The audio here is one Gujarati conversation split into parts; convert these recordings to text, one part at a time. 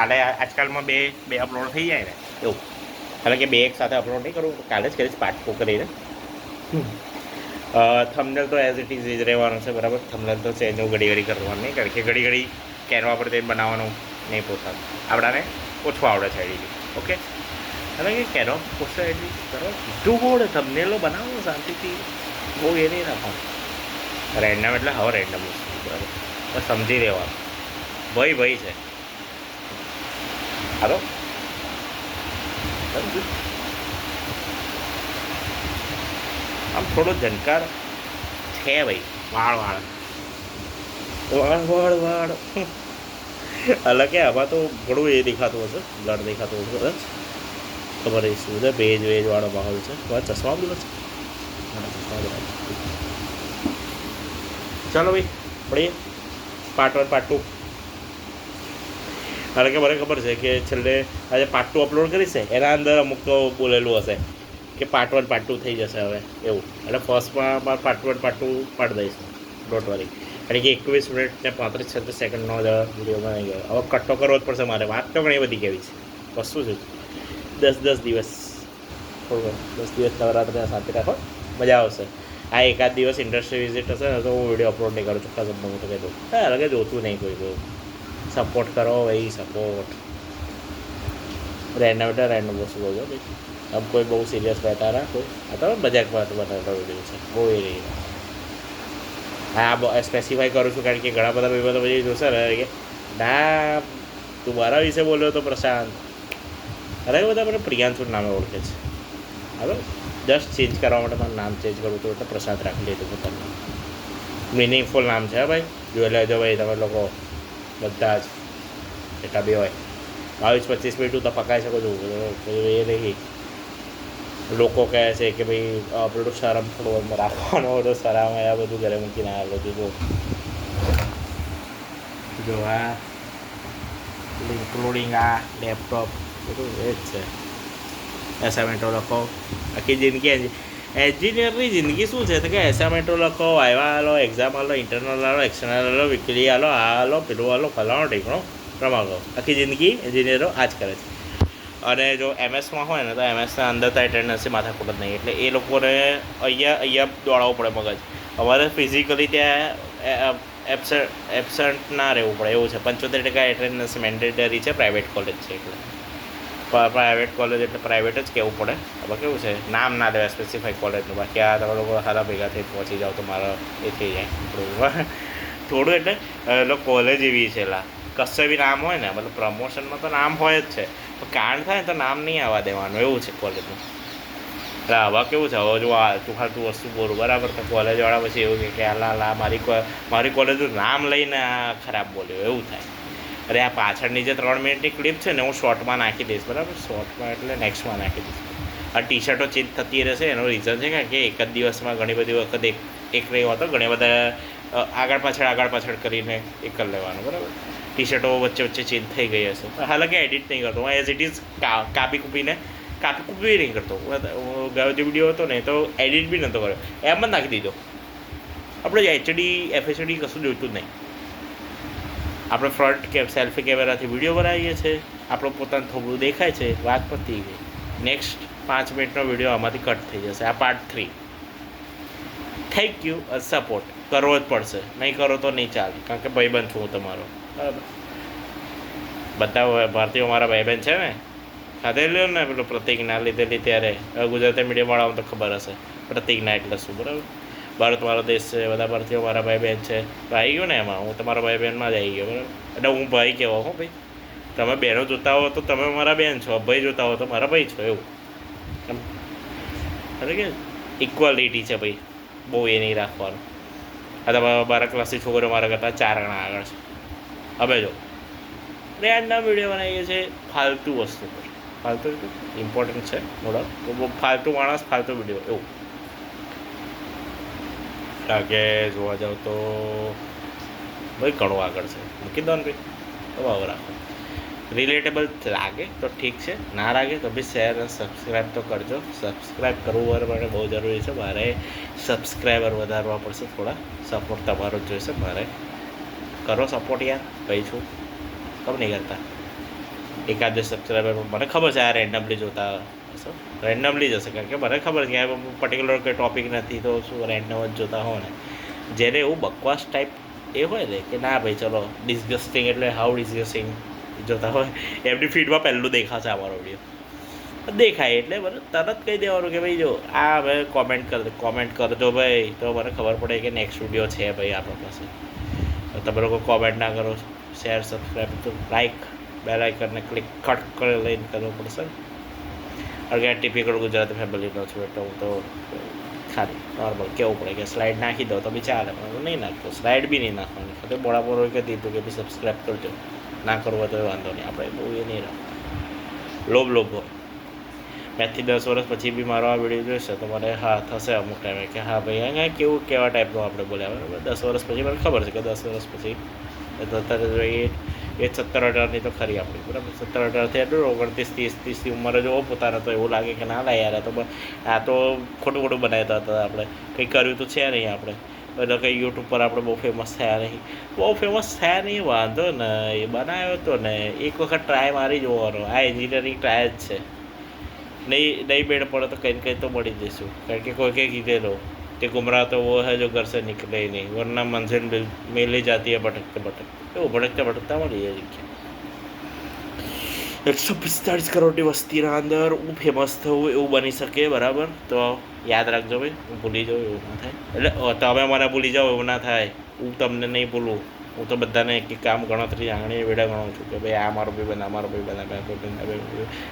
કાલે આજકાલમાં બે બે અપલોડ થઈ જાય ને એવું, કારણ કે બે એક સાથે અપલોડ નહીં કરું, કાલે જ કરીશ પાર્ટ 4 કરીને. થંબનેલ તો એઝ ઇટ ઇઝ રહેવાનું છે, બરાબર. થંબનેલ તો ચેન્જ ઘડી ઘડી કરવાનું નહીં, કારણ કે ઘડી ઘડી કેનવા પર તે બનાવવાનું નહીં પોતાનું. આપણાને ઓછું આવડે છે એડિટિંગ, ઓકે. કારણ કે કેનવા ઓછું એડિટિંગ કરો, સીધું બોર્ડ થંબનેલો બનાવો શાંતિથી, બહુ એ નહીં રાખવાનું. રેન્ડમ એટલે હવે રેન્ડમ વસ્તુ, બરાબર. બસ સમજી લેવાનું, ભાઈ છે. હાલો, આમ થોડો જનકાર છે ભાઈ, વાળ અલગ કે આમાં તો ઘણું એ દેખાતું હશે, બ્લડ દેખાતું હશે કદાચ, ખબર એ શું છે. ભેજ વાળો માહોલ છે. ચશ્મા બધું છે. ચાલો ભાઈ, મળીએ પાર્ટ 1 પાર્ટ 2. કારણ કે મને ખબર છે કે છેલ્લે આજે પાર્ટ 2 અપલોડ કરીશ ને એના અંદર અમુક તો બોલેલું હશે કે પાર્ટ 1 પાર્ટ 2 થઈ જશે હવે એવું, એટલે ફર્સ્ટમાં પાર્ટ 1 પાર્ટ 2 પાડી દઈશું, ડોન્ટ વરી. કારણ કે 21 મિનિટ ને 35-36 સેકન્ડનો વિડીયો બનાવી ગયો. હવે કટો કરવો જ પડશે મારે. વાત તો ઘણી બધી કેવી છે, વસ્તુ છે. 10 દિવસ થોડું 10 દિવસ નવરાત્રિના શાંતિ રાખો, મજા આવશે. આ એકાદ દિવસ ઇન્ડસ્ટ્રી વિઝિટ હશે ને તો હું વિડીયો અપલોડ નહીં કરું, ચોખ્ખા શબ્દમાં હું તો કહી દઉં. હા, અલગ જોતું નહીં કોઈ. સપોર્ટ કરો ભાઈ, સપોર્ટ. રેન્ડમ એટલે રેન્ડમ વસ્તુ બોલજો ભાઈ. આમ કોઈ બહુ સિરિયસ બેઠા ના કોઈ, આ તો મજાકમાં બનાવેલો વિડીયો છે, બહુ એ રહી. હા, સ્પેસિફાઈ કરું છું કારણ કે ઘણા બધા ભાઈબંધો પછી જોશે ને કે ના તું મારા વિશે બોલ્યો તો પ્રશાંત. અરે બધા મને પ્રિયાંશુ નામે ઓળખે છે. હવે જસ્ટ ચેન્જ કરવા માટે મારું નામ ચેન્જ કરું હતું એટલે પ્રશાંત રાખી લીધું પોતાનું. મિનિંગફુલ નામ છે ભાઈ, જોઈ લેજો ભાઈ તમે લોકો બધા જ. એટલા બી હોય 22-25 મિનિટ તો પકાઈ શકો છો, એ નહીં. લોકો કહે છે કે ભાઈ આપણું શરમ થોડું રાખવાનો, બધો શરમ આ બધું ઘરે મૂકીને આવેલો હતું. જો આ ઇન્ક્લુડિંગ આ લેપટોપ બધું એ જ છે. એસાઇનમેન્ટો લખો, આખી જિંદગી એન્જિનિયરની જિંદગી શું છે તો કે એસાઇનમેન્ટો લખો, વાયવા આલો, એક્ઝામ આલો, ઇન્ટરનલ આલો, એક્સટર્નલ આલો, વીકલી આલો, આ આલો, પેલું આલો, ફલાણો ઢીકણો રમાડો. આખી જિંદગી એન્જિનિયરો આ જ કરે છે. અને જો એમએસમાં હોય ને તો એમએસના અંદર તો એટેન્ડન્સની માથાકૂટ જ નહીં, એટલે એ લોકોને અહીંયા દોડાવવું પડે મગજ. અમારે ફિઝિકલી ત્યાં એબસન્ટ ના રહેવું પડે એવું છે. 75% એટેન્ડન્સ મેન્ડેટરી છે, પ્રાઇવેટ કોલેજ છે એટલે. પ્રાઇવેટ કોલેજ એટલે પ્રાઇવેટ જ કહેવું પડે. હવે કેવું છે, નામ ના દેવાય સ્પેસિફાઈ કોલેજનું. બાકી આ તમે લોકો સારા ભેગા થઈ પહોંચી જાઓ તો મારો એ થઈ જાય થોડું. એટલે કોલેજ એવી છે લા, કશે બી નામ હોય ને, મતલબ પ્રમોશનમાં તો નામ હોય જ છે, કાંડ થાય તો નામ નહીં આવવા દેવાનું, એવું છે કોલેજનું. એટલે આવા કેવું છે, હવે જો આ તું વસ્તુ બોલું બરાબર, તો કોલેજવાળા પછી એવું કે લા મારી કોલેજનું નામ લઈને આ ખરાબ બોલ્યો એવું થાય. અરે આ પાછળની જે 3 મિનિટની ક્લિપ છે ને હું શોર્ટમાં નાખી દઈશ, બરાબર. શોર્ટમાં એટલે નેક્સ્ટમાં નાખી દઈશ. આ ટી શર્ટો ચેન્જ થતી રહેશે એનું રીઝન છે કે એક જ દિવસમાં ઘણી બધી વખત એક રહ્યો હતો, ઘણી બધા આગળ પાછળ કરીને એક કરી લેવાનું, બરાબર. ટી શર્ટો વચ્ચે ચેન્જ થઈ ગઈ હશે, હાલાકી એડિટ નહીં કરતો હું, એઝ ઇટ ઇઝ કાપી કૂપી નહીં કરતો. ગયો જે વિડીયો હતો ને તો એડિટ બી નહોતો કર્યો, એમ જ નાખી દીધો. આપણે HD FHD કશું જોઈતું જ નહીં. આપણે ફ્રન્ટ સેલ્ફી કેમેરાથી વિડીયો બનાવીએ છીએ, આપણું પોતાનું થોડું દેખાય છે, વાત પતી ગઈ. નેક્સ્ટ 5 મિનિટનો વિડીયો આમાંથી કટ થઈ જશે. આ પાર્ટ 3. Thank you. સપોર્ટ કરવો જ પડશે, નહીં કરો તો નહીં ચાલે, કારણ કે ભાઈબંધ છું હું તમારો, બરાબર. બધા ભારતીયો મારા ભાઈબંધ છે ને. ખાધેલો ને પેલો પ્રતિજ્ઞા લીધેલી ત્યારે, ગુજરાતી મીડિયમવાળાઓને તો ખબર હશે પ્રતિજ્ઞા એટલે શું, બરાબર. ભારત મારો દેશ છે, બધા ભારતીયો મારા ભાઈ બહેન છે, તો આવી ગયો ને એમાં. હું તમારા ભાઈ બહેનમાં જ આવી ગયો, બરાબર. એટલે હું ભાઈ કહેવા હો ભાઈ. તમે બહેનો જોતા હો તો તમે મારા બહેન છો, ભાઈ જોતા હો તો મારા ભાઈ છો, એવું. એટલે કે ઇક્વાલિટી છે ભાઈ, બહુ એ નહીં રાખવાનું. આ તમારા 12 ક્લાસની છોકરીઓ મારા કરતાં 4 ગણા આગળ છે. હવે જો રેન્ડમ વિડીયો બનાવીએ છીએ ફાલતુ વસ્તુ પર. ફાલતુ ઇમ્પોર્ટન્ટ છે થોડા, તો બહુ ફાલતુ માણસ ફાલતુ વિડીયો એવું. કારણ કે જોવા જાવ તો ભાઈ ઘણું આગળ છે, મૂકી દો ને ભાઈ, તો ભાવ રાખો. રિલેટેબલ લાગે તો ઠીક છે, ના લાગે તો બી શેર અને સબસ્ક્રાઈબ તો કરજો. સબસ્ક્રાઈબ કરવું મારે બહુ જરૂરી છે. મારે સબસ્ક્રાઈબર વધારવા પડશે થોડા. સપોર્ટ તમારો જ જોઈશે મારે. કરો સપોર્ટ યાર, ભાઈ છું, કમ નહીં કરતા. એકાદ બે સબસ્ક્રાઈબર મને ખબર છે આ રેન્ડમલી જોતા હશો, રેન્ડમલી જશે કારણ કે મને ખબર છે કે આ પર્ટિક્યુલર કોઈ ટોપિક નથી તો શું રેન્ડમ જ જોતા હો ને. જેને એવું બકવાસ ટાઈપ એ હોય ને કે ના ભાઈ ચલો ડિસ્ગસ્ટિંગ એટલે હાઉ ડિસ્ગસ્ટિંગ જોતા હોય એમની ફીડમાં પહેલું દેખાશે અમારો વિડીયો દેખાય એટલે મને તરત કહી દેવાનું કે ભાઈ જો આ હવે કોમેન્ટ કરજો ભાઈ તો મને ખબર પડે કે નેક્સ્ટ વિડીયો છે ભાઈ આપણા પાસે. તમે લોકો કોમેન્ટ ના કરો, શેર સબસ્ક્રાઈબ તો લાઈક બેલ આઇકનને ક્લિક કટ કરી લઈને કરવું પડશે. કારણ કે આ ટિપિકલ ગુજરાતી ફેમિલીનો છું એટલે હું તો ખાલી નોર્મલ કેવું પડે કે સ્લાઇડ નાખી દો તો બી ચાલે, પણ હું નહીં નાખતો, સ્લાઇડ બી નહીં નાખવાની. તો બોળાપોર હોય કે દીધું કે બી સબસ્ક્રાઈબ કરજો, ના કરવો તો વાંધો નહીં, આપણે બહુ એ નહીં રાખવાનું. લોભ હોય. 5 થી 10 વર્ષ પછી બી મારો આ વિડીયો જોઈશે તો મને હા થશે અમુક ટાઈમે કે હા ભાઈ અહીંયા કેવા ટાઈપનું આપણે બોલ્યા બરાબર. 10 વર્ષ પછી મને ખબર છે કે 10 વર્ષ પછી અત્યારે એ 17-18ની તો ખરી આપણી બરાબર. 17-18થી એટલું 29, 30, 30ની ઉંમરે જોવો પોતાને તો એવું લાગે કે ના યાર આ તો ખોટું બનાવતા હતા આપણે, કંઈ કર્યું તો છે નહીં આપણે, એટલે કંઈ યુટ્યુબ પર આપણે બહુ ફેમસ થયા નહીં વાંધો ને એ બનાવ્યો હતો ને એક વખત ટ્રાય મારી જોવાનો. આ એન્જિનિયરિંગ ટ્રાય જ છે, નહીં મેળ પડે તો કંઈ ને કંઈ તો મળી જઈશું. કારણ કે કોઈ કંઈ કીધેલો કે ગુમરાહ તો वो है जो घर से निकले ही नहीं वरना मंजिल मिल ही जाती है भटकते એવું ભટકતા મળી જાય જગ્યા. 145 કરોડની વસ્તીના અંદર હું ફેમસ થવું એવું બની શકે બરાબર. તો યાદ રાખજો ભાઈ, હું ભૂલી જાઉં એવું ના થાય, એટલે તમે મને ભૂલી જાઓ એવું ના થાય. હું તમને નહીં ભૂલું, હું તો બધાને એક કામ ગણતરી આંગળી વેડા ગણું છું કે ભાઈ આ મારો ભાઈબંધ, આ મારો ભાઈબંધ,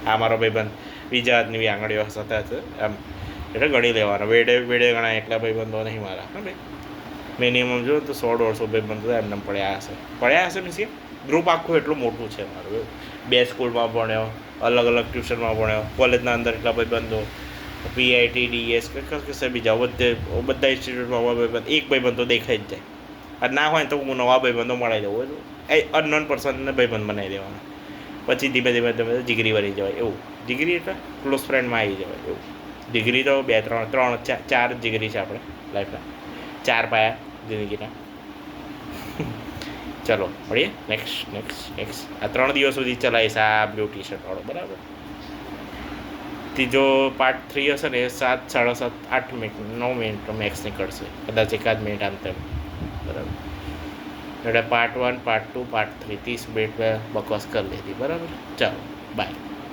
આ મારો ભાઈબંધ, બીજા હાથની બી આંગળીઓ સાથે છે એમ એટલે ગણી લેવાનો. વેડે ગણાય એટલા ભાઈબંધો નહીં મારા. હા ભાઈ મિનિમમ જો તો 100-150 ભાઈબંધો એમને પડ્યા હશે મીન્સ કે ગ્રુપ આખું એટલું મોટું છે મારું એવું. 2 સ્કૂલમાં ભણ્યો, અલગ ટ્યુશનમાં ભણ્યો, કોલેજના અંદર એટલા ભાઈબંધો, PIT DS કશે બીજા બધા ઇન્સ્ટિટ્યૂટમાં ભાઈબંધ, એક ભાઈબંધ તો દેખાઈ જ જાય. અને ના હોય તો હું નવા ભાઈબંધો મળાવી દઉં, એ અનનોન પર્સનને ભાઈબંધ બનાવી દેવાના. પછી ધીમે ધીમે જીગરી બની જવાય એવું. જીગરી એટલે ક્લોઝ ફ્રેન્ડમાં આવી જવાય એવું. ડિગ્રી તો 2 3 4 ડિગ્રી છે આપણે લાઈફના, 4 પાયા જિંદગીના. ચલો મળીએ નેક્સ્ટ. આ 3 દિવસ સુધી ચલાવીશ આ બ્લુ ટી-શર્ટ વાળો બરાબર. ત્રીજો પાર્ટ 3 હશે ને એ 7, 7:30, 8 મિનિટ 9 મિનિટ મેક્સ નીકળશે, કદાચ એકાદ મિનિટ આમ તેમ બરાબર. એટલે પાર્ટ 1, પાર્ટ 2, પાર્ટ 3 30 મિનિટ બકવાસ કરી લીધી બરાબર. ચાલો બાય.